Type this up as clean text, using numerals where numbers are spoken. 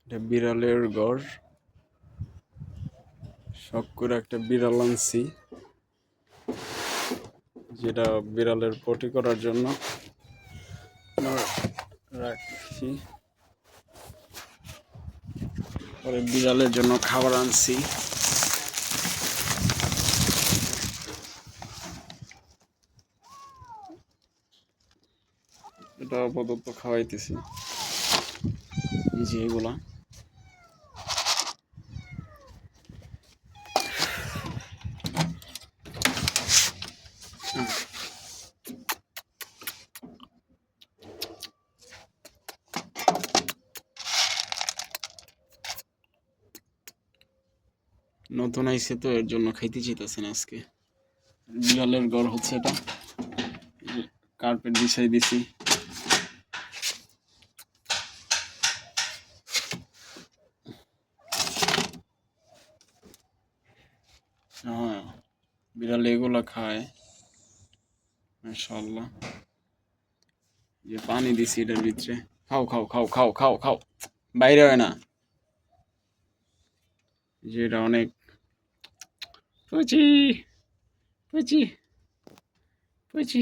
এটা বিড়ালের ঘর। শখ করে একটা বিড়াল আনছি, যেটা বিড়ালের পটি করার জন্য রাখছি। পরে বিড়ালের জন্য খাবার আনছি। এটা আপাতত খাওয়াইতেছি, এই যে এগুলা। নতুন আইছে তো, এর জন্য খাইতে চাইতেছে না আজকে। বিড়ালের ঘর হচ্ছে এটা, কার্পেট বিছাই দিছি। হ্যাঁ, বিড়াল এগুলা খায় মাশাআল্লাহ। যে পানি দিছি এটার ভিতরে, খাও খাও খাও খাও খাও খাও, বাইরে হয় না। যে এটা অনেক পুচি পুচি পুচি।